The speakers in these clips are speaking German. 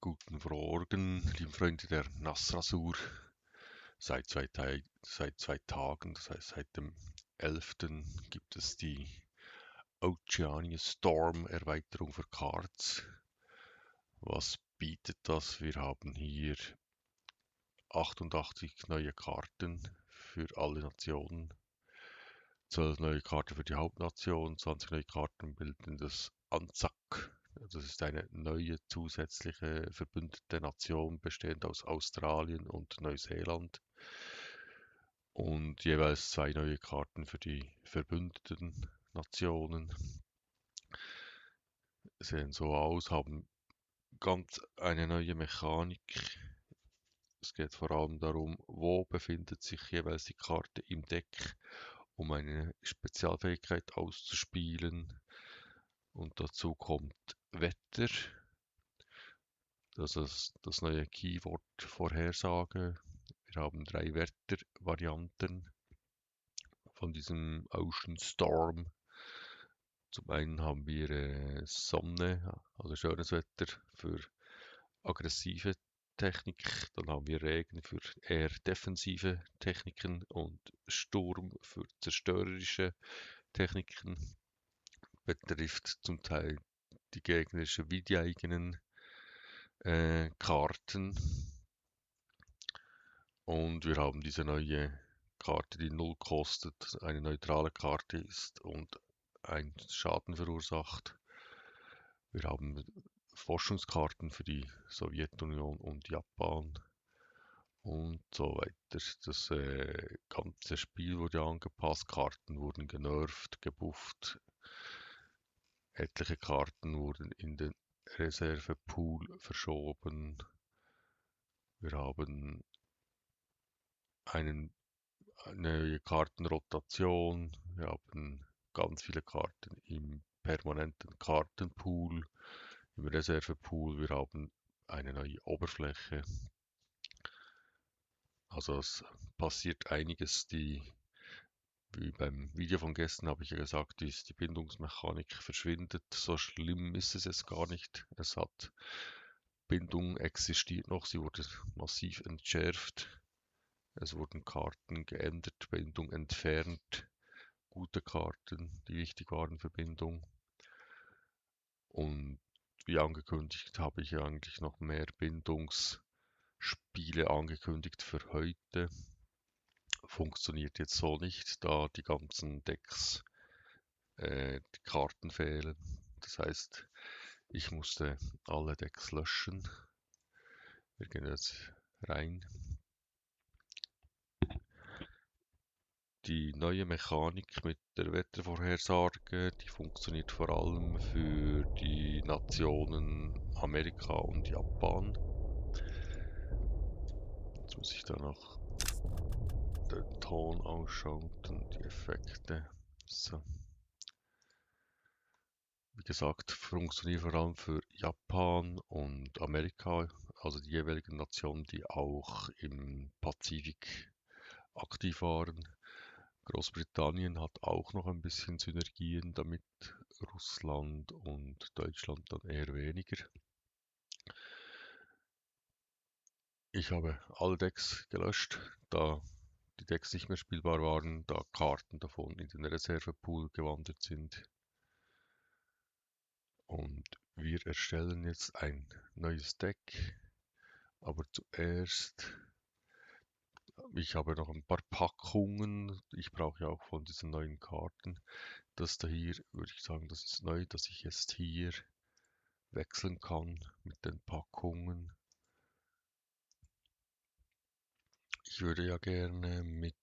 Guten Morgen, liebe Freunde der Nassrasur. Seit 2 Tagen, das heißt seit dem 11. gibt es die Oceania Storm Erweiterung für Cards. Was bietet das? Wir haben hier 88 neue Karten für alle Nationen, 12 neue Karten für die Hauptnation, 20 neue Karten bilden das ANZAC. Das ist eine neue zusätzliche verbündete Nation, bestehend aus Australien und Neuseeland. Und jeweils 2 neue Karten für die verbündeten Nationen. Sehen so aus, haben ganz eine neue Mechanik. Es geht vor allem darum, wo befindet sich jeweils die Karte im Deck, um eine Spezialfähigkeit auszuspielen. Und dazu kommt Wetter, das ist das neue Keyword Vorhersage. Wir haben 3 Wettervarianten von diesem Ocean Storm. Zum einen haben wir Sonne, also schönes Wetter für aggressive Technik. Dann haben wir Regen für eher defensive Techniken und Sturm für zerstörerische Techniken. Betrifft zum Teil die gegnerische wie die eigenen Karten. Und wir haben diese neue Karte, die 0 kostet, eine neutrale Karte ist und einen Schaden verursacht. Wir haben Forschungskarten für die Sowjetunion und Japan und so weiter. Das ganze Spiel wurde angepasst, Karten wurden genervt, gebufft, etliche Karten wurden in den Reservepool verschoben. Wir haben eine neue Kartenrotation. Wir haben ganz viele Karten im permanenten Kartenpool, im Reservepool. Wir haben eine neue Oberfläche. Also es passiert einiges. Wie beim Video von gestern habe ich ja gesagt, die Bindungsmechanik verschwindet. So schlimm ist es jetzt gar nicht. Bindung existiert noch, sie wurde massiv entschärft. Es wurden Karten geändert, Bindung entfernt, gute Karten, die wichtig waren für Bindung. Und wie angekündigt, habe ich eigentlich noch mehr Bindungsspiele angekündigt für heute. Funktioniert jetzt so nicht, da die ganzen Decks, die Karten fehlen. Das heißt, ich musste alle Decks löschen. Wir gehen jetzt rein. Die neue Mechanik mit der Wettervorhersage, die funktioniert vor allem für die Nationen Amerika und Japan. Jetzt muss ich da noch den Ton ausschalten, die Effekte. So. Wie gesagt, funktioniert vor allem für Japan und Amerika, also die jeweiligen Nationen, die auch im Pazifik aktiv waren. Großbritannien hat auch noch ein bisschen Synergien damit, Russland und Deutschland dann eher weniger. Ich habe alle Decks gelöscht, da die Decks nicht mehr spielbar waren, da Karten davon in den Reservepool gewandert sind. Und wir erstellen jetzt ein neues Deck, aber zuerst, ich habe noch ein paar Packungen, ich brauche ja auch von diesen neuen Karten. Das da hier, würde ich sagen, das ist neu, dass ich jetzt hier wechseln kann mit den Packungen. Ich würde ja gerne mit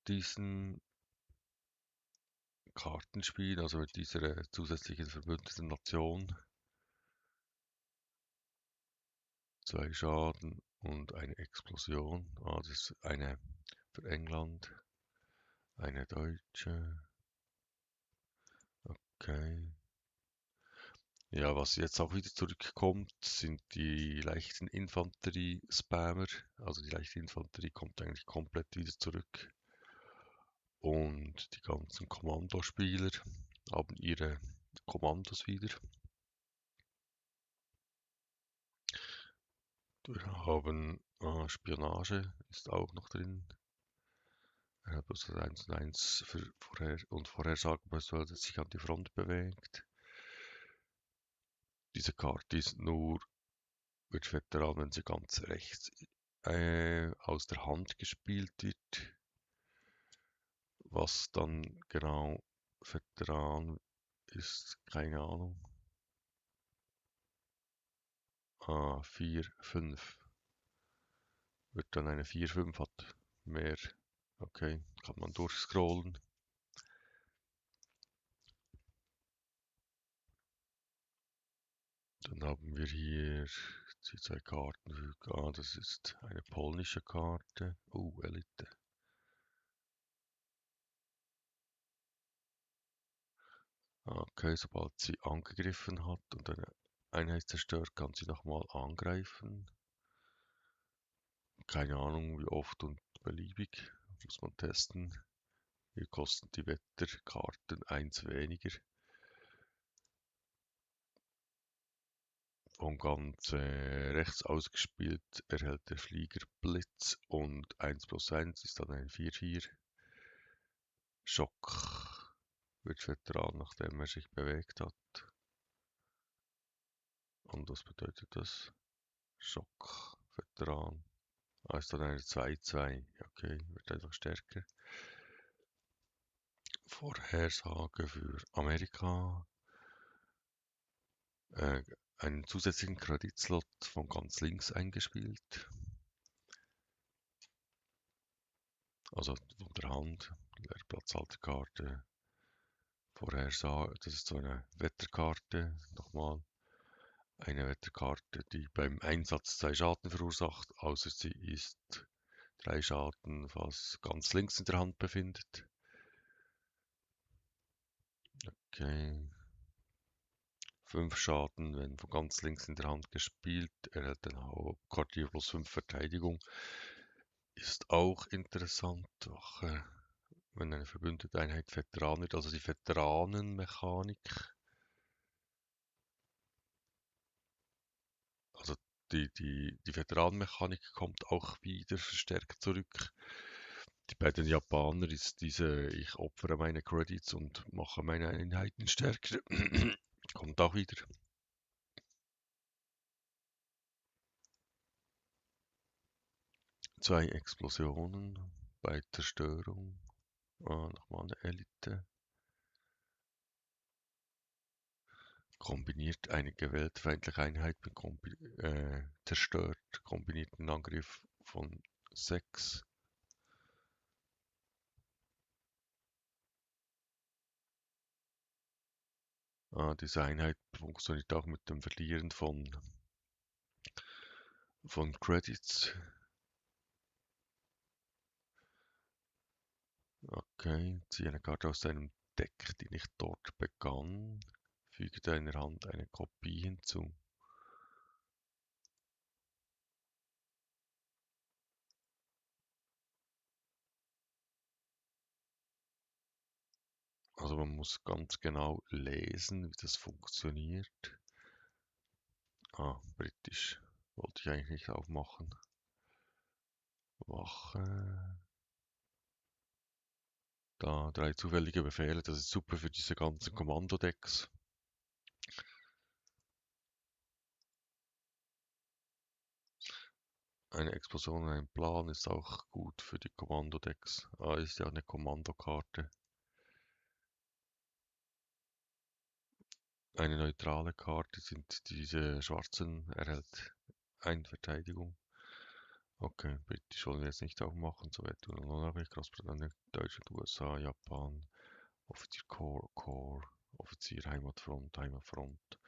diesen Karten spielen, also mit dieser zusätzlichen verbündeten Nation. 2 Schaden und eine Explosion. Das ist eine für England, eine deutsche. Okay. Ja, was jetzt auch wieder zurückkommt, sind die leichten Infanterie-Spammer. Also die leichte Infanterie kommt eigentlich komplett wieder zurück. Und die ganzen Kommandospieler haben ihre Kommandos wieder. Wir haben Spionage, ist auch noch drin. Er hat also 1 und 1 für Vorhersagen, dass sich an die Front bewegt. Diese Karte ist nur, wird Veteran, wenn sie ganz rechts aus der Hand gespielt wird. Was dann genau Veteran ist, keine Ahnung. 4, 5. Wird dann eine 4, 5 hat. Mehr. Okay, kann man durchscrollen. Dann haben wir hier die 2 Karten. Das ist eine polnische Karte. Elite. Okay, sobald sie angegriffen hat und eine Einheit zerstört, kann sie nochmal angreifen. Keine Ahnung, wie oft und beliebig. Muss man testen. Hier kosten die Wetterkarten 1 weniger. Von ganz rechts ausgespielt erhält der Flieger Blitz und 1 plus 1 ist dann ein 4-4. Schock wird Veteran, nachdem er sich bewegt hat. Und was bedeutet das? Schock, Veteran. Ist dann eine 2-2. Okay, wird einfach stärker. Vorhersage für Amerika. Einen zusätzlichen Kreditslot von ganz links eingespielt. Also von der Hand. Leerplatzhalterkarte. Vorhersage, das ist so eine Wetterkarte. Nochmal. Eine Wetterkarte, die beim Einsatz 2 Schaden verursacht, außer sie ist 3 Schaden, was ganz links in der Hand befindet. Okay. 5 Schaden, wenn von ganz links in der Hand gespielt, erhält ein Hauptquartier plus 5 Verteidigung. Ist auch interessant, wenn eine verbündete Einheit Veteran wird, also die Veteranenmechanik. Also die Veteranenmechanik kommt auch wieder verstärkt zurück. Bei den Japanern ist diese, ich opfere meine Credits und mache meine Einheiten stärker, kommt auch wieder. Zwei Explosionen bei Zerstörung. Nochmal eine Elite. Kombiniert eine gewählte feindliche Einheit mit zerstört kombinierten Angriff von 6. Diese Einheit funktioniert auch mit dem Verlieren von Credits. Okay, ziehe eine Karte aus deinem Deck, die nicht dort begann. Füge deiner Hand eine Kopie hinzu. Also man muss ganz genau lesen, wie das funktioniert. Britisch. Wollte ich eigentlich nicht aufmachen. Wache. Da 3 zufällige Befehle, das ist super für diese ganzen Kommandodecks. Eine Explosion und ein Plan ist auch gut für die Kommandodecks. Ist ja eine Kommandokarte. Eine neutrale Karte sind diese schwarzen, erhält 1 Verteidigung. Okay, britisch wollen wir jetzt nicht aufmachen. Sowjetunion, Norwegen, Großbritannien, Deutschland, USA, Japan, Offizier Corps, Offizier Heimatfront, Heimatfront,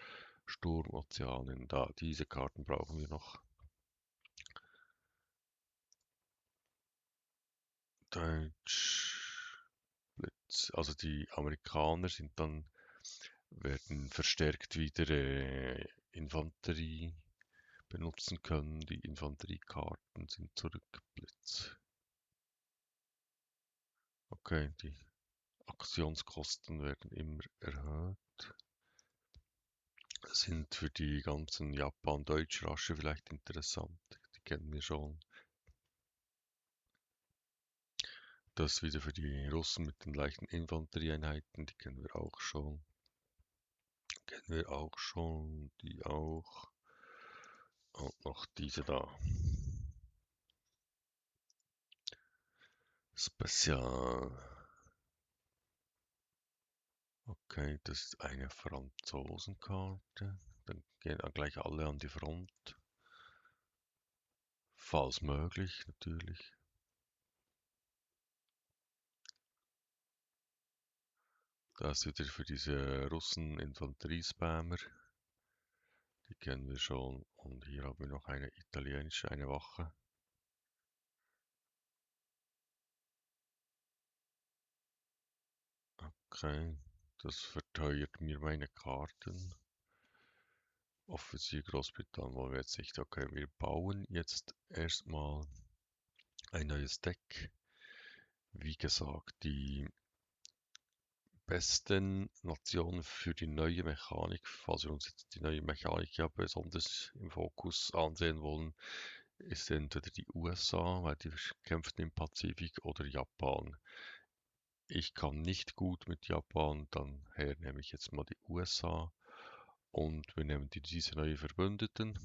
Sturm, Ozeanen. Diese Karten brauchen wir noch. Deutsch, Blitz. Also die Amerikaner werden verstärkt wieder Infanterie benutzen können. Die Infanteriekarten sind zurück. Blitz. Okay, die Aktionskosten werden immer erhöht. sind für die ganzen Japan-Deutsch-Rasche vielleicht interessant. Die kennen wir schon. Das wieder für die Russen mit den leichten Infanterieeinheiten, die kennen wir auch schon. Kennen wir auch schon, die auch. Und noch diese da. Spezial. Okay, das ist eine Franzosenkarte. Dann gehen gleich alle an die Front. Falls möglich, natürlich. Das ist wieder für diese Russen-Infanteriespammer. Die kennen wir schon. Und hier haben wir noch eine italienische, eine Wache. Okay, das verteuert mir meine Karten. Offizier Großbritannien wollen wir jetzt nicht. Okay, wir bauen jetzt erstmal ein neues Deck. Wie gesagt, die besten Nationen für die neue Mechanik, falls wir uns jetzt die neue Mechanik ja besonders im Fokus ansehen wollen, ist entweder die USA, weil die kämpften im Pazifik, oder Japan. Ich kann nicht gut mit Japan, daher nehme ich jetzt mal die USA und wir nehmen diese neue Verbündeten.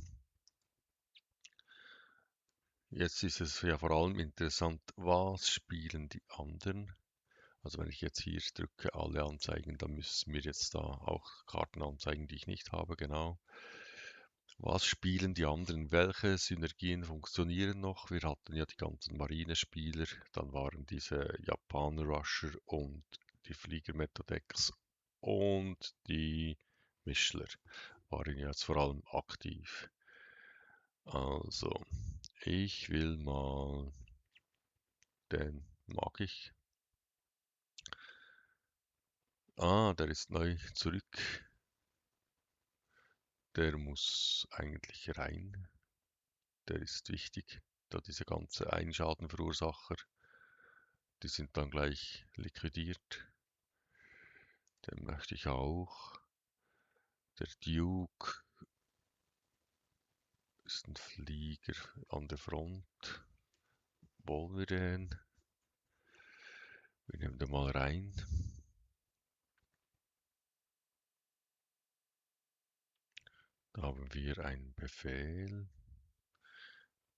Jetzt ist es ja vor allem interessant, was spielen die anderen? Also wenn ich jetzt hier drücke, alle anzeigen, dann müssen mir jetzt da auch Karten anzeigen, die ich nicht habe, genau. Was spielen die anderen? Welche Synergien funktionieren noch? Wir hatten ja die ganzen Marinespieler, dann waren diese Japaner-Rusher und die Flieger-Metodex und die Mischler waren jetzt vor allem aktiv. Also, ich will mal, den mag ich. Ah, der ist neu zurück. Der muss eigentlich rein. Der ist wichtig, da diese ganze Einschadenverursacher, die sind dann gleich liquidiert. Den möchte ich auch. Der Duke ist ein Flieger an der Front. Wollen wir den? Wir nehmen den mal rein. Da haben wir einen Befehl.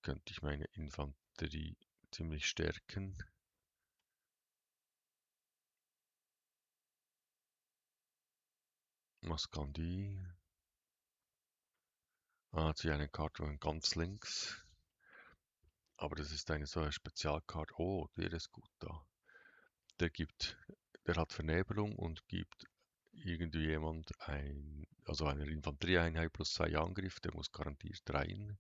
Könnte ich meine Infanterie ziemlich stärken. Was kann die? Ah, hat sie eine Karte ganz links. Aber das ist eine solche Spezialkarte. Oh, der ist gut da. Der gibt, der hat Vernebelung und gibt irgendwie jemand also eine Infanterieeinheit plus 2 Angriff, der muss garantiert rein.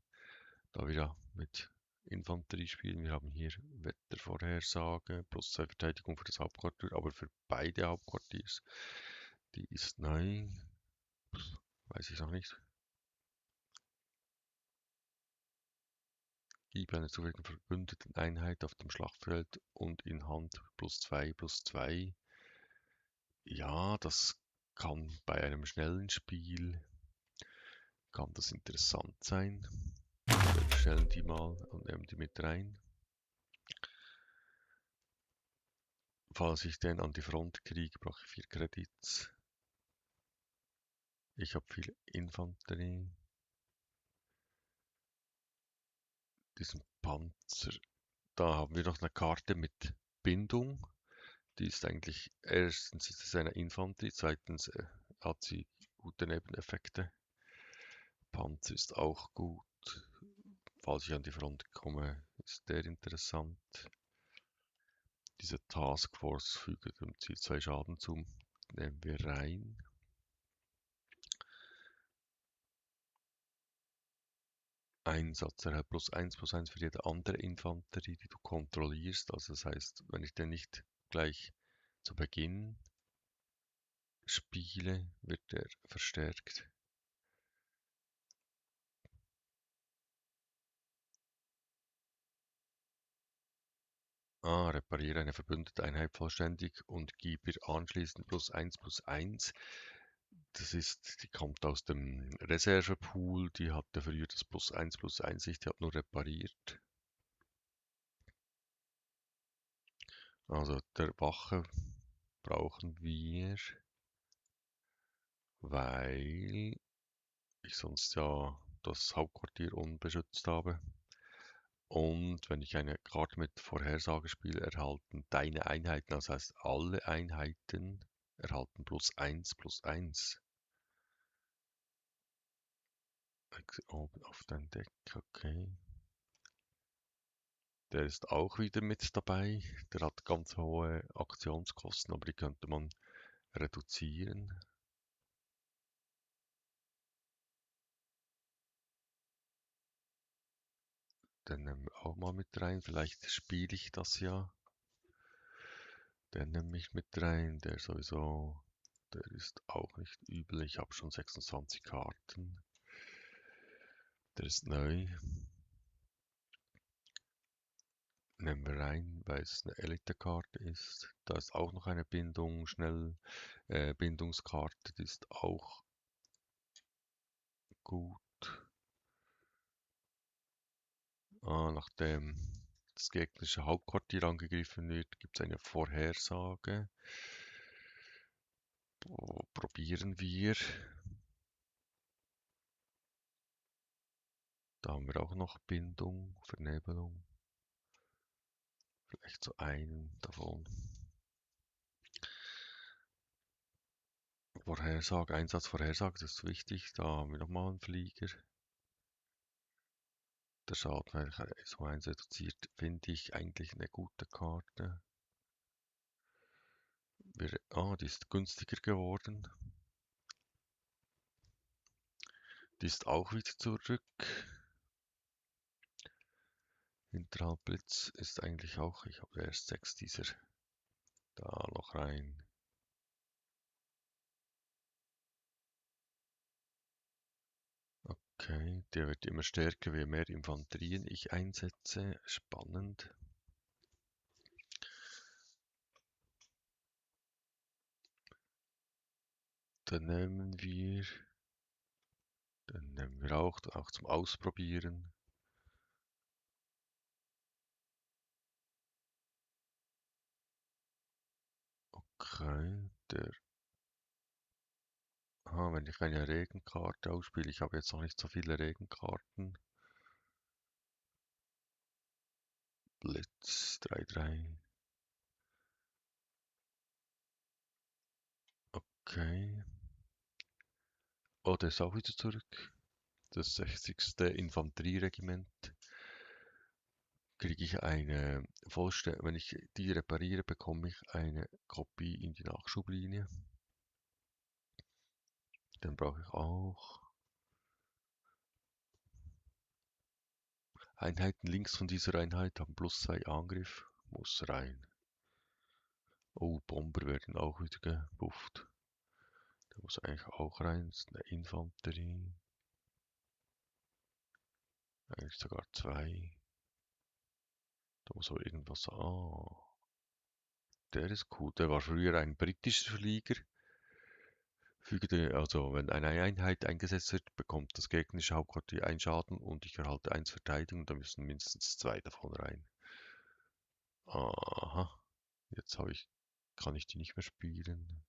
Da wir ja mit Infanterie spielen, wir haben hier Wettervorhersage plus 2 Verteidigung für das Hauptquartier, aber für beide Hauptquartiers. Die ist neu. Weiß ich noch nicht. Gib eine zufällige verbündeten Einheit auf dem Schlachtfeld und in Hand plus 2 plus 2. Ja, das kann bei einem schnellen Spiel kann das interessant sein. Wir stellen die mal und nehmen die mit rein. Falls ich den an die Front kriege, brauche ich 4 Credits. Ich habe viel Infanterie. Diesen Panzer. Da haben wir noch eine Karte mit Bindung. Die ist eigentlich, erstens ist es eine Infanterie, zweitens hat sie gute Nebeneffekte. Panzer ist auch gut. Falls ich an die Front komme, ist der interessant. Diese Taskforce fügt dem Ziel 2 Schaden zu. Nehmen wir rein. Einsatz erhält plus 1 für jede andere Infanterie, die du kontrollierst. Also das heißt, wenn ich den nicht gleich zu Beginn spiele, wird der verstärkt. Repariere eine verbündete Einheit vollständig und gib ihr anschließend plus 1. die kommt aus dem Reservepool, die hatte früher das +1/+1 nicht, die hat nur repariert. Also der Wache brauchen wir, weil ich sonst ja das Hauptquartier unbeschützt habe. Und wenn ich eine Karte mit Vorhersage spiele, erhalten deine Einheiten, das heißt alle Einheiten erhalten +1/+1. Oben auf dein Deck, okay. Der ist auch wieder mit dabei. Der hat ganz hohe Aktionskosten, aber die könnte man reduzieren. Den nehmen wir auch mal mit rein. Vielleicht spiele ich das ja. Den nehme ich mit rein. Der sowieso, der ist auch nicht übel. Ich habe schon 26 Karten. Der ist neu. Nehmen wir rein, weil es eine Elite-Karte ist. Da ist auch noch eine Bindung, Bindungskarte, die ist auch gut. Nachdem das gegnerische Hauptquartier angegriffen wird, gibt es eine Vorhersage. Probieren wir. Da haben wir auch noch Bindung, Vernebelung. Vielleicht so einen davon. Vorhersage, Einsatzvorhersage, das ist wichtig. Da haben wir nochmal einen Flieger. Der Schaden so eins reduziert, finde ich eigentlich eine gute Karte. Die ist günstiger geworden. Die ist auch wieder zurück. Hinterhalb ist eigentlich auch, ich habe erst 6 dieser da noch rein. Okay, der wird immer stärker, je mehr Infanterien ich einsetze. Spannend. Dann nehmen wir, dann nehmen wir auch zum Ausprobieren. Okay, wenn ich eine Regenkarte ausspiele, ich habe jetzt noch nicht so viele Regenkarten. Blitz 3/3. Okay. Oh, der ist auch wieder zurück. Das 60. Infanterieregiment. Kriege ich eine wenn ich die repariere, bekomme ich eine Kopie in die Nachschublinie. Dann brauche ich auch Einheiten links von dieser Einheit haben +2 Angriff. Muss rein. Oh, Bomber werden auch wieder gebufft. Der muss eigentlich auch rein. Das ist eine Infanterie. Eigentlich sogar 2. Da muss aber irgendwas. Der ist cool. Der war früher ein britischer Flieger. Also wenn eine Einheit eingesetzt wird, bekommt das gegnerische Hauptquartier einen Schaden und ich erhalte 1 Verteidigung. Da müssen mindestens 2 davon rein. Aha. Jetzt kann ich die nicht mehr spielen.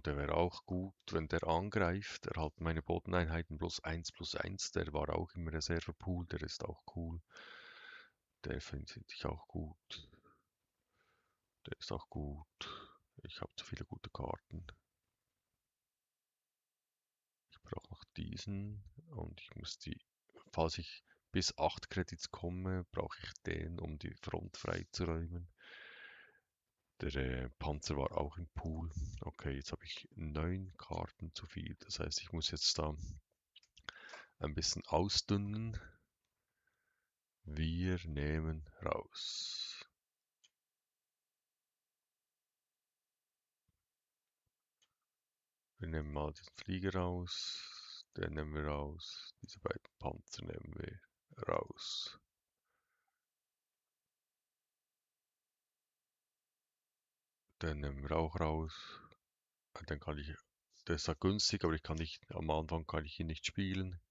Der wäre auch gut, wenn der angreift. Erhalten meine Bodeneinheiten +1/+1. Der war auch im Reservepool. Der ist auch cool. Der finde ich auch gut. Der ist auch gut. Ich habe zu viele gute Karten. Ich brauche noch diesen und ich muss falls ich bis 8 Credits komme, brauche ich den, um die Front freizuräumen. Der Panzer war auch im Pool. Okay, jetzt habe ich 9 Karten zu viel. Das heißt, ich muss jetzt da ein bisschen ausdünnen. Wir nehmen raus. Wir nehmen mal den Flieger raus. Den nehmen wir raus. Diese beiden Panzer nehmen wir raus. Den nehmen wir auch raus. Dann kann ich, der ist ja günstig, aber ich kann nicht, am Anfang kann ich ihn nicht spielen.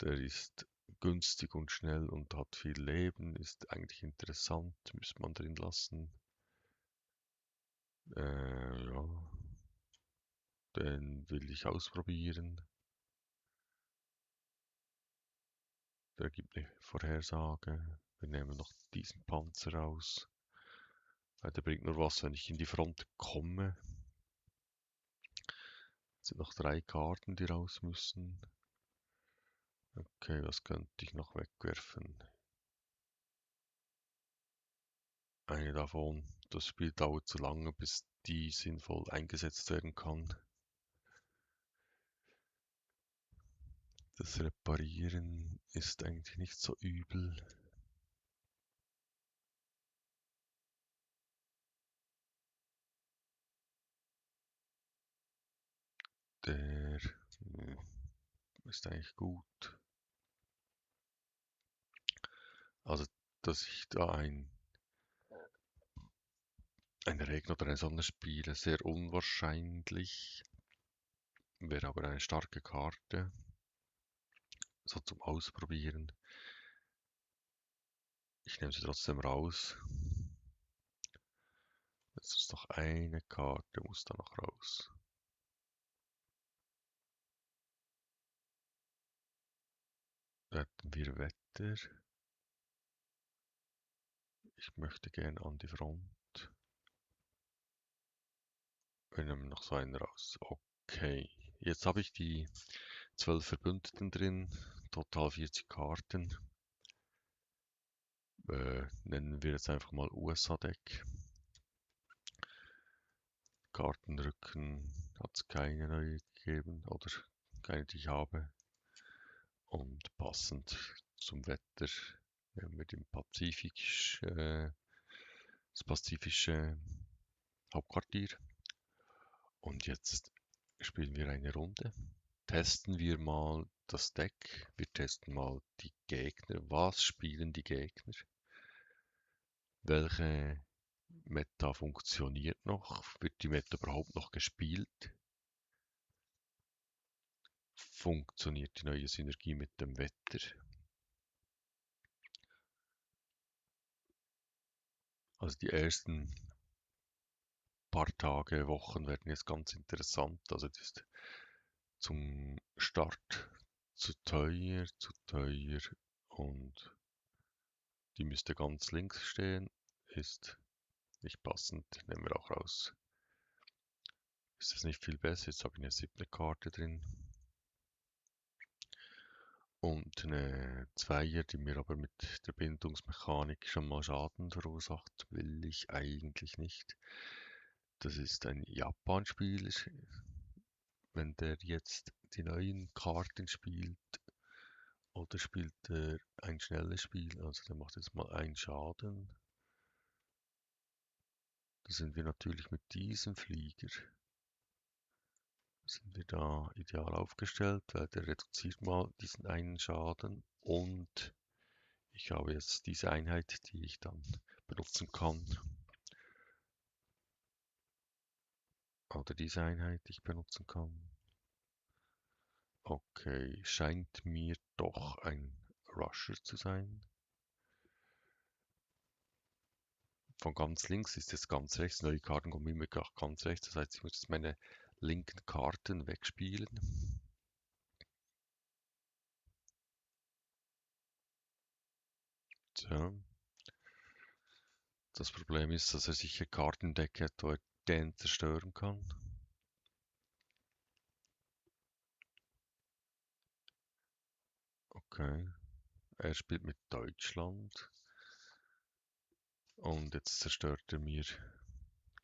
Der ist günstig und schnell und hat viel Leben, ist eigentlich interessant, müsste man drin lassen. Ja, den will ich ausprobieren. Der gibt eine Vorhersage. Wir nehmen noch diesen Panzer raus. Der bringt nur was, wenn ich in die Front komme. Es sind noch 3 Karten, die raus müssen. Okay, was könnte ich noch wegwerfen? Eine davon. Das Spiel dauert zu lange, bis die sinnvoll eingesetzt werden kann. Das Reparieren ist eigentlich nicht so übel. Der ist eigentlich gut. Also, dass ich da einen Regner oder eine Sonne spiele, sehr unwahrscheinlich. Wäre aber eine starke Karte. So zum Ausprobieren. Ich nehme sie trotzdem raus. Jetzt ist noch eine Karte, muss da noch raus. Werten wir Wetter. Ich möchte gerne an die Front. Wir nehmen noch so einen raus. Okay. Jetzt habe ich die 12 Verbündeten drin. Total 40 Karten. Nennen wir jetzt einfach mal USA-Deck. Kartenrücken hat es keine neue gegeben oder keine, die ich habe. Und passend zum Wetter nehmen wir das pazifische Hauptquartier. Und jetzt spielen wir eine Runde. Testen wir mal das Deck. Wir testen mal die Gegner. Was spielen die Gegner? Welche Meta funktioniert noch? Wird die Meta überhaupt noch gespielt? Funktioniert die neue Synergie mit dem Wetter? Also die ersten paar Tage, Wochen werden jetzt ganz interessant. Also das ist zum Start zu teuer und die müsste ganz links stehen. Ist nicht passend, nehmen wir auch raus. Ist das nicht viel besser? Jetzt habe ich eine 7. Karte drin. Und eine Zweier, die mir aber mit der Bindungsmechanik schon mal Schaden verursacht, will ich eigentlich nicht. Das ist ein Japan-Spieler. Wenn der jetzt die neuen Karten spielt, oder spielt er ein schnelles Spiel, also der macht jetzt mal einen Schaden. Da sind wir natürlich mit diesem Flieger, sind wir da ideal aufgestellt, weil der reduziert mal diesen einen Schaden und ich habe jetzt diese Einheit, die ich dann benutzen kann. Oder diese Einheit, die ich benutzen kann. Okay, scheint mir doch ein Rusher zu sein. Von ganz links ist jetzt ganz rechts. Neue Karten kommen immer ganz rechts. Das heißt, ich muss jetzt meine linken Karten wegspielen. So. Das Problem ist, dass er sicher Kartendeck hat, wo er den zerstören kann. Okay. Er spielt mit Deutschland. Und jetzt zerstört er mir.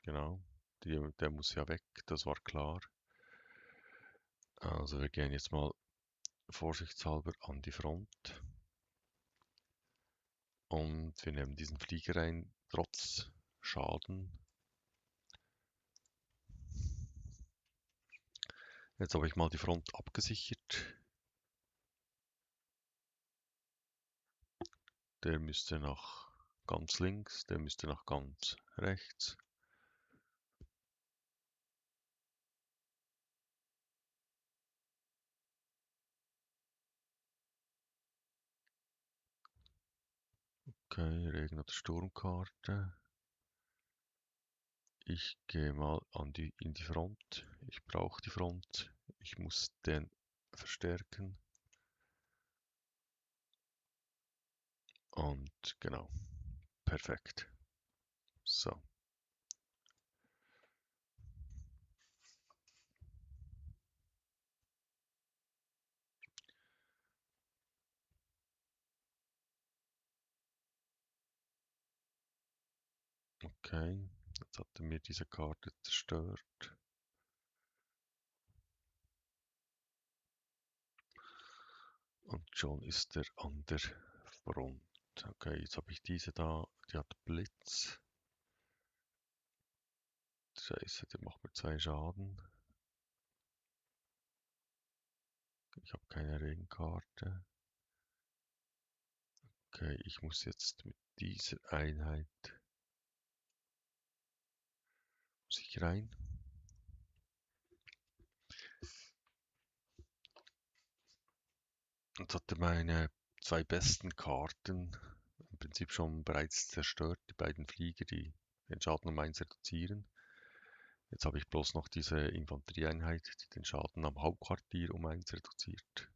Genau. Der muss ja weg, das war klar. Also wir gehen jetzt mal vorsichtshalber an die Front. Und wir nehmen diesen Flieger ein, trotz Schaden. Jetzt habe ich mal die Front abgesichert. Der müsste nach ganz links, der müsste nach ganz rechts. Okay, Regen- oder Sturmkarte. Ich gehe mal in die Front. Ich brauche die Front. Ich muss den verstärken. Und genau, perfekt. So, okay. Jetzt hat er mir diese Karte zerstört. Und schon ist er an der Front. Okay, jetzt habe ich diese da. Die hat Blitz. Scheiße, der macht mir 2 Schaden. Ich habe keine Regenkarte. Okay, ich muss jetzt mit dieser Einheit muss ich rein. Jetzt hat er meine 2 besten Karten im Prinzip schon bereits zerstört. Die beiden Flieger, die den Schaden um 1 reduzieren. Jetzt habe ich bloß noch diese Infanterieeinheit, die den Schaden am Hauptquartier um 1 reduziert.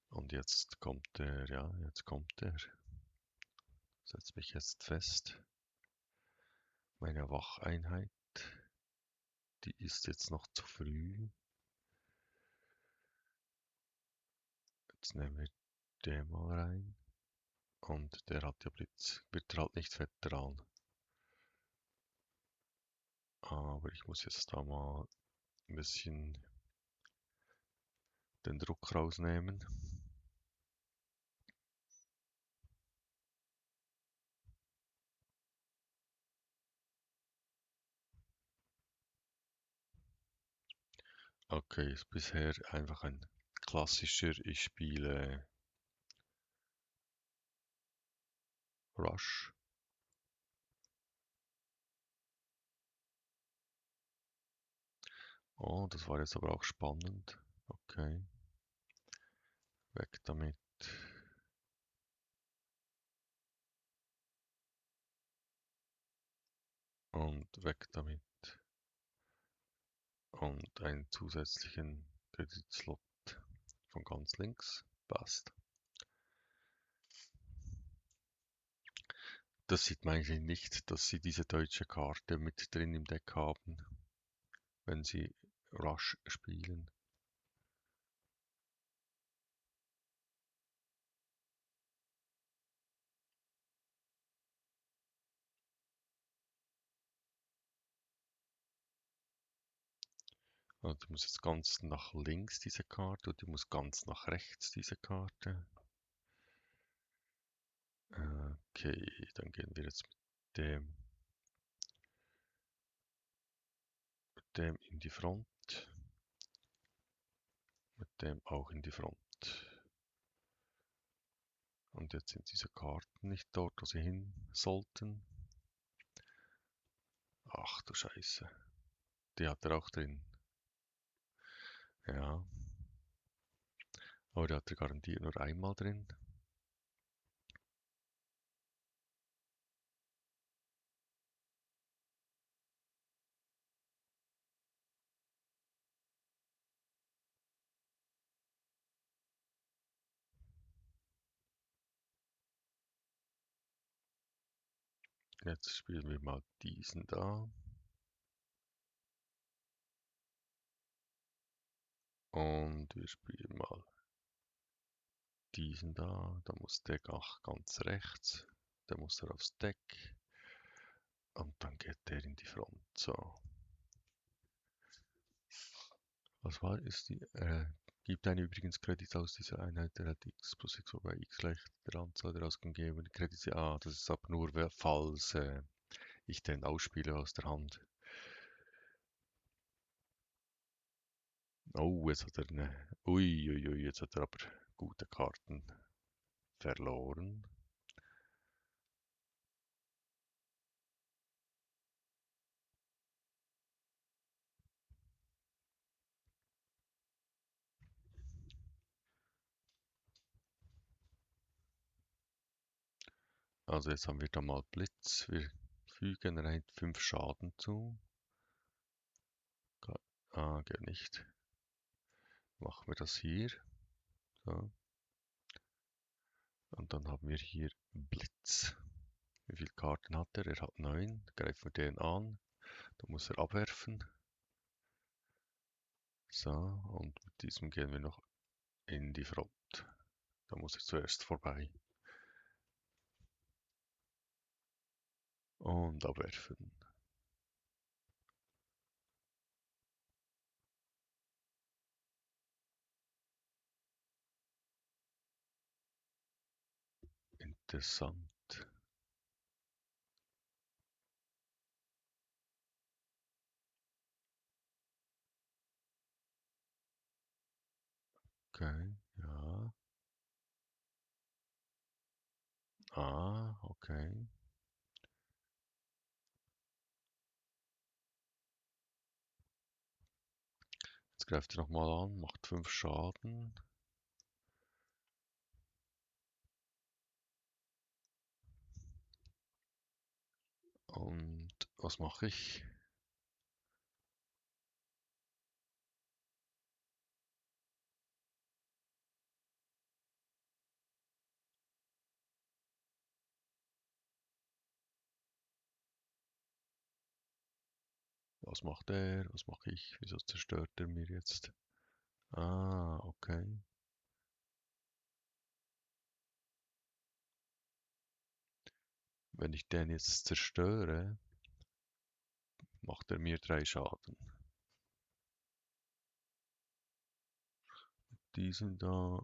Und jetzt kommt er, ja, jetzt kommt er. Setzt mich jetzt fest. Meine Wacheinheit, die ist jetzt noch zu früh. Jetzt nehmen wir den mal rein. Und der hat ja Blitz. Wird er halt nicht Veteran. Aber ich muss jetzt da mal ein bisschen den Druck rausnehmen. Okay, ist bisher einfach ein klassischer. Ich spiele Rush. Oh, das war jetzt aber auch spannend. Okay, weg damit. Und weg damit. Und einen zusätzlichen Kreditslot von ganz links. Passt. Das sieht man eigentlich nicht, dass sie diese deutsche Karte mit drin im Deck haben, wenn sie Rush spielen. Also die muss jetzt ganz nach links, diese Karte, und die muss ganz nach rechts, diese Karte. Okay, dann gehen wir jetzt mit dem in die Front, mit dem auch in die Front. Und jetzt sind diese Karten nicht dort, wo sie hin sollten. Ach du Scheiße. Die hat er auch drin. Ja. Aber die hat er garantiert nur einmal drin. Jetzt spielen wir mal diesen da. Und wir spielen mal diesen da. Da muss der ganz rechts. Der muss er aufs Deck. Und dann geht der in die Front. So. Was war, ist die, gibt eine übrigens Kredit aus dieser Einheit, der hat x plus x, wobei x gleich der Anzahl der ausgegebenen Kredite. Ah, das ist aber nur, falls ich den ausspiele aus der Hand. Oh, jetzt hat er eine, uiuiui, jetzt hat er aber gute Karten verloren. Also jetzt haben wir da mal Blitz. Wir fügen rein 5 Schaden zu. Geht nicht. Machen wir das hier. So. Und dann haben wir hier Blitz. Wie viele Karten hat er? Er hat 9. Greifen wir den an. Da muss er abwerfen. So, und mit diesem gehen wir noch in die Front. Da muss er zuerst vorbei. Und abwerfen. Interessant. Okay, ja. Okay. Jetzt greift er nochmal an, macht 5 Schaden. Und was mache ich? Was macht er? Was mache ich? Wieso zerstört er mir jetzt? Okay. Wenn ich den jetzt zerstöre, macht er mir 3 Schaden. Diesen da.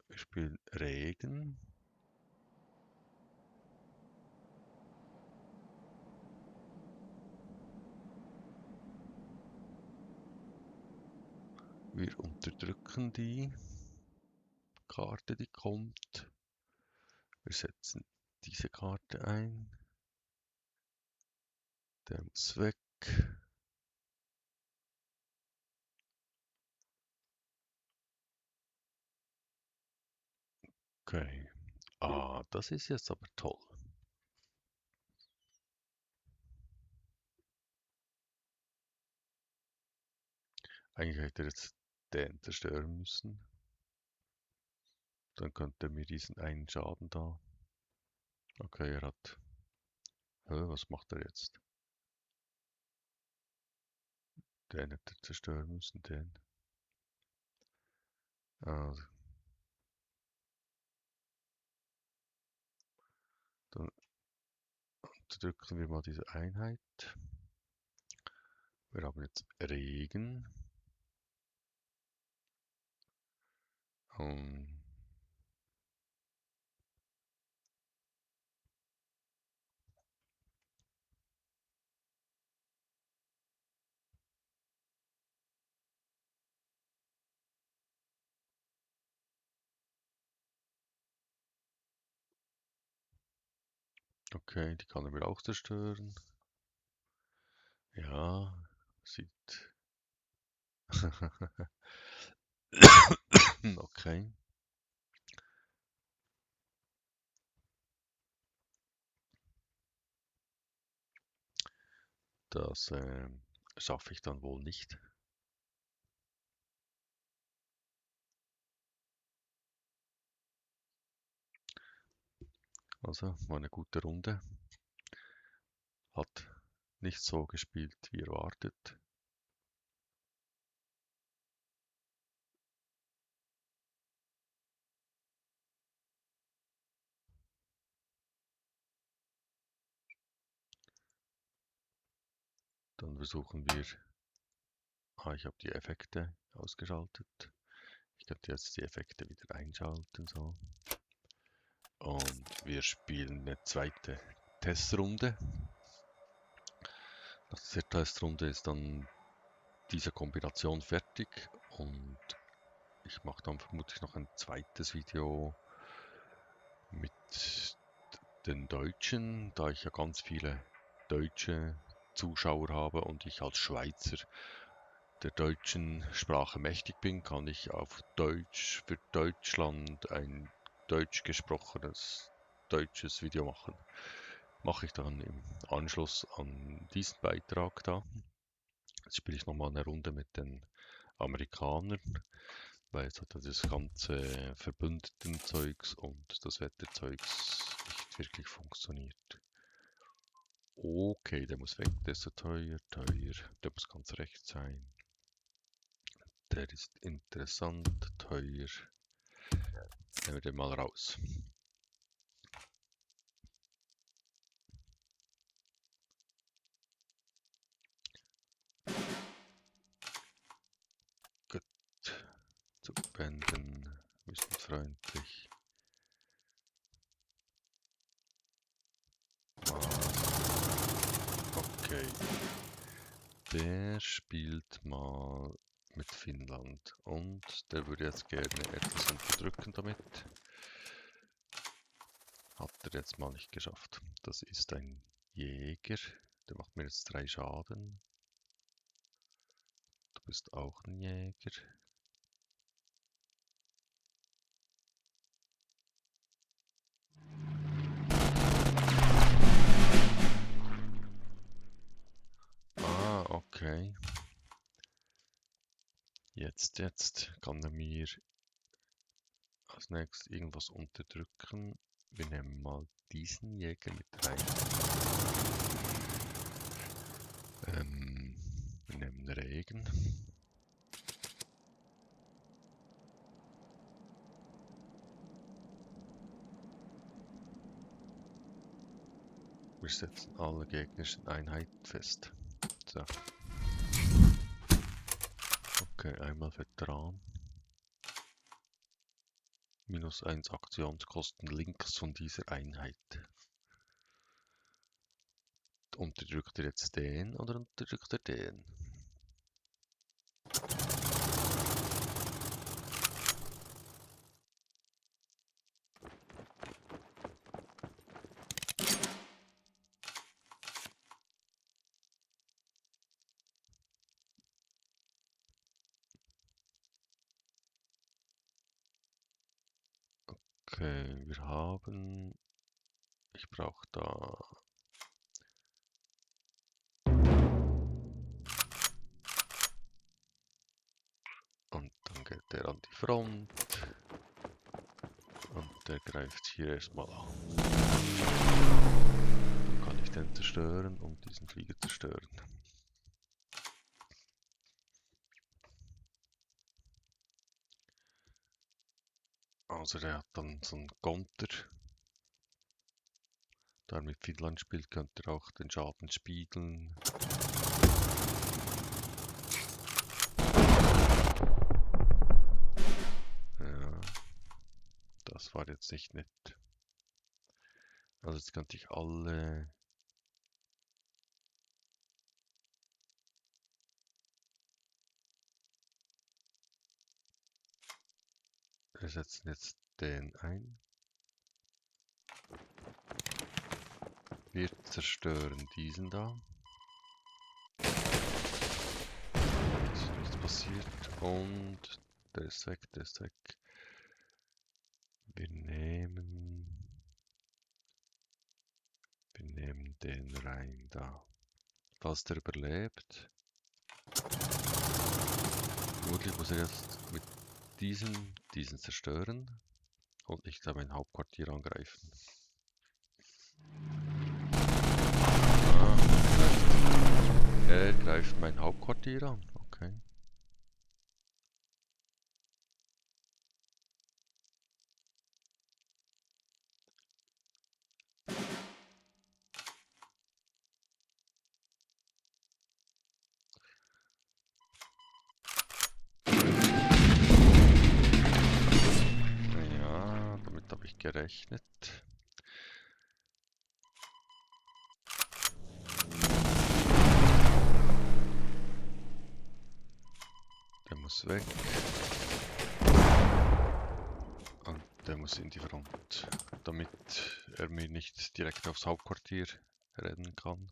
Wir spielen Regen. Wir unterdrücken die Karte, die kommt. Wir setzen diese Karte ein. Der muss weg. Okay. Das ist jetzt aber toll. Eigentlich hätte er jetzt den zerstören müssen. Dann könnte er mir diesen einen Schaden da. Okay, er hat. Was macht er jetzt? Den hätte er zerstören müssen, den. Also, dann unterdrücken wir mal diese Einheit. Wir haben jetzt Regen. Um, okay, die kann er mir auch zerstören. Ja, sieht. Okay. Das schaffe ich dann wohl nicht. Also, war eine gute Runde. Hat nicht so gespielt wie erwartet. Dann versuchen wir. Ich habe die Effekte ausgeschaltet. Ich könnte jetzt die Effekte wieder einschalten. So. Und wir spielen eine zweite Testrunde. Nach dieser Testrunde ist dann diese Kombination fertig und ich mache dann vermutlich noch ein zweites Video mit den Deutschen, da ich ja ganz viele Deutsche Zuschauer habe und ich als Schweizer der deutschen Sprache mächtig bin, kann ich auf Deutsch für Deutschland ein deutsch gesprochenes deutsches Video machen. Mache ich dann im Anschluss an diesen Beitrag da. Jetzt spiele ich nochmal eine Runde mit den Amerikanern, weil jetzt hat das ganze Verbündeten-Zeugs und das Wetterzeugs nicht wirklich funktioniert. Okay, der muss weg, der ist so teuer, der muss ganz rechts sein. Der ist interessant, teuer. Nehmen wir den mal raus. Gut, zu beenden, wir sind freundlich. Okay, der spielt mal mit Finnland und der würde jetzt gerne etwas unterdrücken damit. Hat er jetzt mal nicht geschafft. Das ist ein Jäger, der macht mir jetzt 3 Schaden. Du bist auch ein Jäger. Ah, okay. Jetzt kann er mir als nächstes irgendwas unterdrücken. Wir nehmen mal diesen Jäger mit rein. Wir nehmen Regen. Wir setzen alle gegnerischen Einheiten fest. So. Okay, einmal Veteran. -1 Aktionskosten links von dieser Einheit. Unterdrückt er jetzt den oder unterdrückt er den? Okay, wir haben... Ich brauche da... Und dann geht der an die Front. Und der greift hier erstmal an. Dann kann ich den zerstören und diesen Flieger zerstören. Also der hat dann so einen Konter. Da er mit Finnland spielt, könnte er auch den Schaden spiegeln. Ja, das war jetzt nicht nett. Also jetzt könnte ich alle... Wir setzen jetzt den ein. Wir zerstören diesen da. Ist nichts passiert. Und der ist weg, der ist weg. Wir nehmen den rein da. Falls der überlebt. Vermutlich muss er jetzt mit diesen zerstören. Und nicht da mein Hauptquartier angreifen. Er greift mein Hauptquartier an. Okay. Ja, damit habe ich gerechnet. Der muss weg. Und der muss in die Front, damit er mir nicht direkt aufs Hauptquartier rennen kann.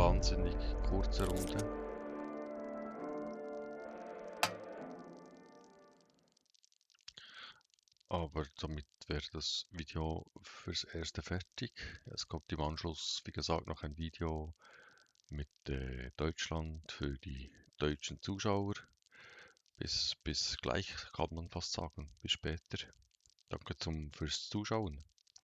wahnsinnig kurze Runde. Aber damit wäre das Video fürs Erste fertig. Es kommt im Anschluss, wie gesagt, noch ein Video mit Deutschland für die deutschen Zuschauer. Bis gleich kann man fast sagen. Bis später. Danke fürs Zuschauen.